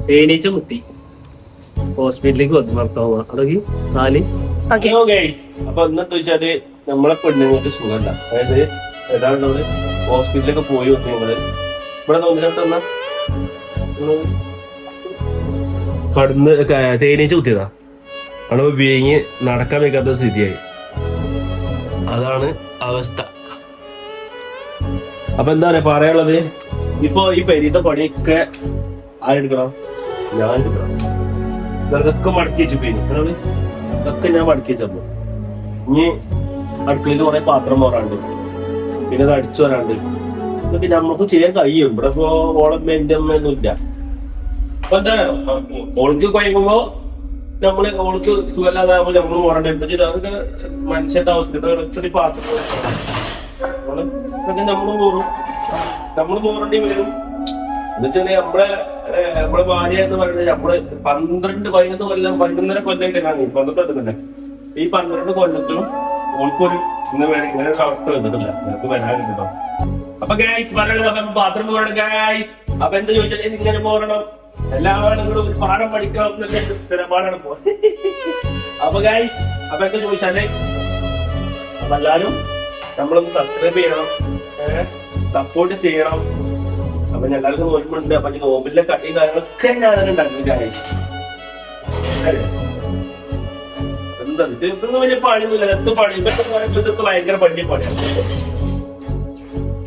തേനീച്ച മുത്തി ഹോസ്പിറ്റലിലേക്ക് വന്നു ഭർത്താവ് അല്ലെങ്കിൽ നാല്. അപ്പൊ ഇന്നത്തെ വെച്ചാല് നമ്മളെ പെണ്ണുങ്ങൾക്ക് സുഖമല്ല. അതായത് ഏതാണ്ടത് ഹോസ്പിറ്റലിലൊക്കെ പോയി വന്നു നിങ്ങള് ഇവിടെ നോക്കിട്ടെന്ന കടന്ന് തേനീച്ച കുത്തിയതാ. അവിടെ വീങ്ങി നടക്കാൻ വെക്കാത്ത സ്ഥിതിയായി. അതാണ് അവസ്ഥ. അപ്പൊ എന്താ പറയാ പറയാനുള്ളത്, ഇപ്പൊ ഈ പെരീത്തെ പണിയൊക്കെ ആരെടുക്കണം? ഞാൻ എടുക്കണം. ഇതൊക്കെ മടക്കി വെച്ചു പേര് ഇതൊക്കെ ഞാൻ മടക്കി വെച്ചപ്പോ ഇനി അടുക്കളയിൽ കുറെ പാത്രം പോറാണ്ട്, പിന്നെ അത് അടിച്ചു വരാണ്ട്, ഇതൊക്കെ നമുക്ക് ചെയ്യാൻ കഴിയും. ഇവിടെ ഇപ്പൊ ഓളം എന്റെ അമ്മ ഒന്നും ഇല്ല. അപ്പൊ എന്താ ഓൾക്ക് കഴിയുമ്പോ നമ്മള് ഓൾക്ക് സുഖമില്ലാതാകുമ്പോൾ നമ്മള് പോറേണ്ടി വെച്ചിട്ട് അതൊക്കെ മനുഷ്യന്റെ അവസ്ഥ. ഇത്തിരി പാത്രം ഇതൊക്കെ നമ്മള് പോറേണ്ടി വരും. എന്നുവെച്ചാല് നമ്മളെ ഭാര്യ എന്ന് പറയുന്നത് നമ്മള് 12-11 കൊല്ലം 11.5 കൊല്ലം കഴിഞ്ഞാൽ 12 തന്നെ. ഈ 12 കൊല്ലത്തിലും ഓൾക്കൊരു ഇങ്ങനെ ഒരു അവസ്ഥ വന്നിട്ടില്ല. നിനക്ക് വരാനുണ്ടോ? അപ്പൊ ഗായ്സ് പറയണത് പാത്രം പോകണം ഗായ്സ്. അപ്പൊ എന്താ ചോദിച്ചാൽ ഇങ്ങനെ പോകണം, എല്ലാ ആളുകളും ഒരു പാഠം പഠിക്കണം എന്നൊക്കെ നിലപാടാണ് പോ. അപ്പൊ ഗായ്സ് അപ്പൊ എന്താ ചോദിച്ചാല് അപ്പൊ എല്ലാരും നമ്മളൊന്ന് സബ്സ്ക്രൈബ് ചെയ്യണം, സപ്പോർട്ട് ചെയ്യണം. അപ്പൊ ഞാൻ എല്ലാവർക്കും നോക്കുന്നുണ്ട്. അപ്പൊ നോമ്പിലെ കട്ടിയും കാര്യങ്ങളൊക്കെ ഞാനും ഉണ്ടാക്കുന്നു ഗായ്സ്. എന്താ ഇതൊന്നും വലിയ പണിയൊന്നുമില്ല. എത്ര പണി ഇതൊക്കെ ഭയങ്കര പണി പണിയാണ്.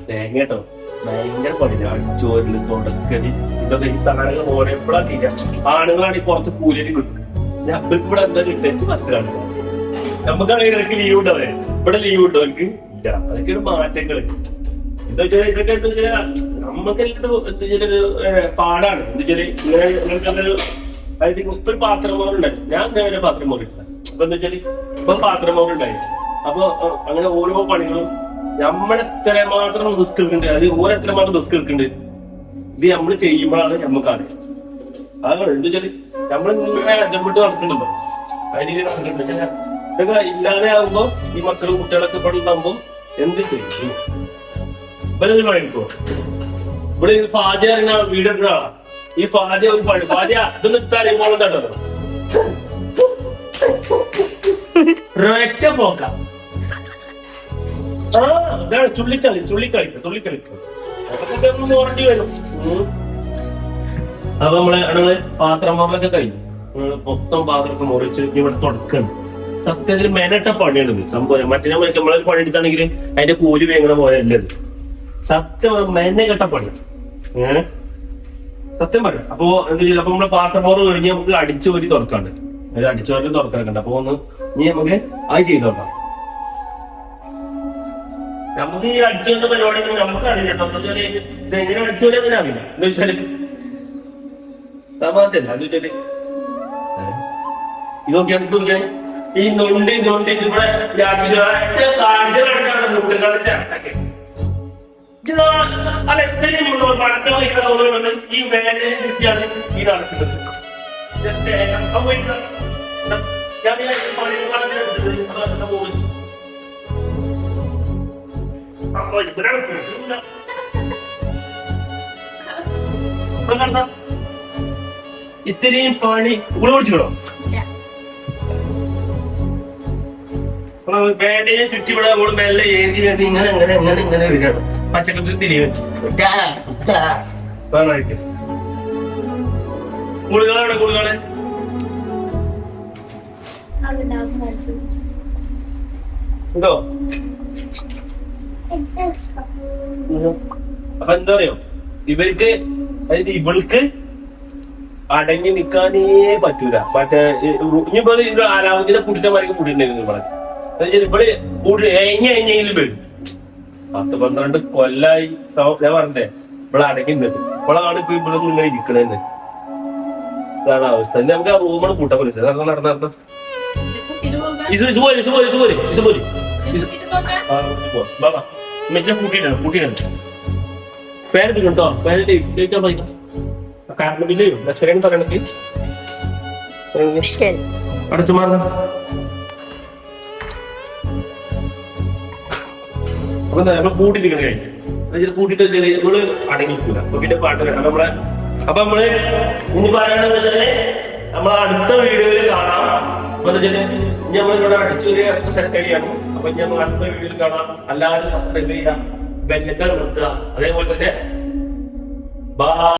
തേങ്ങ കേട്ടോ ഭയങ്കര പണിയാണ്. ചോരില് തുടക്കല് ഇതൊക്കെ ഈ സാധനങ്ങൾ ഓരോ തീര ആണുങ്ങളാണ് ഈ പുറത്ത് കൂലിന് കിട്ടും. നമ്മൾക്ക് ഇവിടെ എന്താ കിട്ടുക മനസ്സിലാണ്. നമുക്കാണെങ്കിൽ ഇടയ്ക്ക് ലീവ് ഉണ്ടാവേ, ഇവിടെ ലീവ് ഉണ്ടോ എനിക്ക് ഇല്ല. അതൊക്കെയാണ് മാറ്റങ്ങള്. എന്താ വെച്ചാൽ ഇതൊക്കെ എന്താ വെച്ചാൽ നമുക്ക് എന്താ വെച്ചാൽ പാടാണ്. എന്താ വെച്ചാല് ഇങ്ങനെ അതായത് ഇപ്പൊ ഒരു പാത്രം മോറുണ്ടായി. ഞാൻ ഇങ്ങനെ പാത്രം മോറിട്ടില്ല. അപ്പൊ എന്താ വെച്ചാല് ഇപ്പൊ പാത്രം മോറുണ്ടായി. അപ്പൊ അങ്ങനെ ഓരോ പണികളും നമ്മളെത്രമാത്രം റിസ്ക് എടുക്കുന്നുണ്ട്, അത് ഓരെത്രമാത്രം റിസ്ക് എടുക്കുന്നുണ്ട്, ഇത് നമ്മൾ ചെയ്യുമ്പോഴാണ് നമുക്കറിയാം. അതാണ് എന്താ വെച്ചാല് നമ്മളിങ്ങനെ അജംപിട്ട് നടക്കുന്നുണ്ടല്ലോ അതിന് നടക്കുന്നുണ്ട്. പക്ഷെ ഇതൊക്കെ ഇല്ലാതെ ആകുമ്പോ ഈ മക്കളും കുട്ടികളൊക്കെ പണിണ്ടാകുമ്പോ എന്ത് ചെയ്യും? ഇവരൊരു പണിക്കോ ഇവിടെ ഫാദ്യ വീട് എടുക്കുന്ന ആളാ. ഈ ഫാദ്യ ഒരു പണി ഫാദ്യ ഇതൊന്നും ഇട്ടാൽ മോളം തട്ടോ ഒറ്റ പോക്കാം. ഇതാണ് തുള്ളിക്കളിക്കും. അതൊക്കെ ഓർഡി വരും. അപ്പൊ നമ്മള് പാത്രം മോറലൊക്കെ കഴിഞ്ഞു. മൊത്തം പാത്രമൊക്കെ മുറിച്ച് ഇവിടെ തുടക്കണം. സത്യത്തിൽ മെനട്ട പണിയാണ് സംഭവം. മറ്റേ നമ്മളെ പണി എടുത്താണെങ്കിൽ അതിന്റെ കൂലി വേങ്ങണ പോലെ അല്ലത്. സത്യം മെനക്കെട്ട പണി. സത്യം പറയാം. അപ്പൊ എന്താ ചെയ്യുക, അപ്പൊ നമ്മളെ പാത്രം മോറ് കഴിഞ്ഞ് നമുക്ക് അടിച്ചോരി തുറക്കാണ്ട്, അടിച്ചോരി തുറക്കാനുണ്ട്. അപ്പൊ ഒന്ന് ഇനി നമുക്ക് അത് ചെയ്ത് നോക്കാം. നമുക്ക് ഈ അടിച്ചുകൊണ്ട പരിപാടി നമുക്ക് അറിയില്ല. സംബന്ധിച്ചാല് ഇത് എങ്ങനെ അടിച്ചുപോലെ അങ്ങനെ അറിയില്ല. എന്താ വെച്ചാല് തമാശല്ല. എന്താ വെച്ചാല് ഇതൊക്കെയാണ് ഈ നൊണ്ട് ഇവിടെ കാടുകളാണ് മുട്ടുകളുടെ ചേർത്തക്കെ. അല്ല എത്രയും പടക്കം വയ്ക്കാതെ ഈ വേലയെ കിട്ടിയാണ് ഈ നടക്കുന്നത്. ഇത്രയും പണി ഇവിടെ ഓടിച്ചോ വേണ്ടയെ ചുറ്റിവിടെ നമ്മള് മെല്ലെ ഏന്തി വേണ്ടി ഇങ്ങനെ വരികയാണ്. പച്ചക്കറി തിരികെ ഗുളികളാണ് ഗുളികളെ ഉണ്ടോ? അപ്പൊ എന്താ പറയോ ഇവർക്ക്, അതായത് ഇവൾക്ക് അടങ്ങി നിക്കാനേ പറ്റൂല. മറ്റേ ഇനിയിപ്പോ ആലാവതിനെ കൂട്ടിട്ടമാർക്ക് കൂട്ടിട്ടുണ്ടായിരുന്നു ഇവിടെ. ഇവിടെ കൂട്ടി എഞ്ഞെങ്കിലും വരും. 10-12 കൊല്ലായി ഞാൻ പറഞ്ഞേ ഇവിടെ അടങ്ങി നിന്നിട്ട്. ഇപ്പോഴാണ് ഇപ്പൊ ഇവിടെ ഇങ്ങനെ ഇരിക്കണേന്ന്. ഇതാണ് അവസ്ഥ. നമുക്ക് ആ റൂമാണ് കൂട്ടാൻ വിളിച്ചത്. നടന്ന കൂട്ടിയിട്ടുണ്ട് പേരിട്ടോ പേരിട്ട് പഠിക്കാം. കറണ്ട് ബില്ല് ലക്ഷണം പറയണത് അടച്ചു മാറുന്ന. അപ്പൊ നമ്മൾ കൂട്ടിരിക്കണം കഴിച്ച് കൂട്ടിട്ട് നമ്മള് അടങ്ങിക്കൂല. പിന്നെ പാട്ട് നമ്മളെ അപ്പൊ നമ്മള് ഇനി പറയണെന്ന് വെച്ചാല് നമ്മളെ അടുത്ത വീഡിയോയിൽ കാണാം. അപ്പൊ ഇനി നമ്മളിവിടെ അടിച്ചൊരു സെറ്റ് ചെയ്യണം. അപ്പൊ ഇനി നമ്മൾ അടുത്ത വീഡിയോയിൽ കാണാം. എല്ലാവരും സബ്സ്ക്രൈബ് ചെയ്യാം, ബെല്ലൊക്കെ നിർത്തുക. അതേപോലെ തന്നെ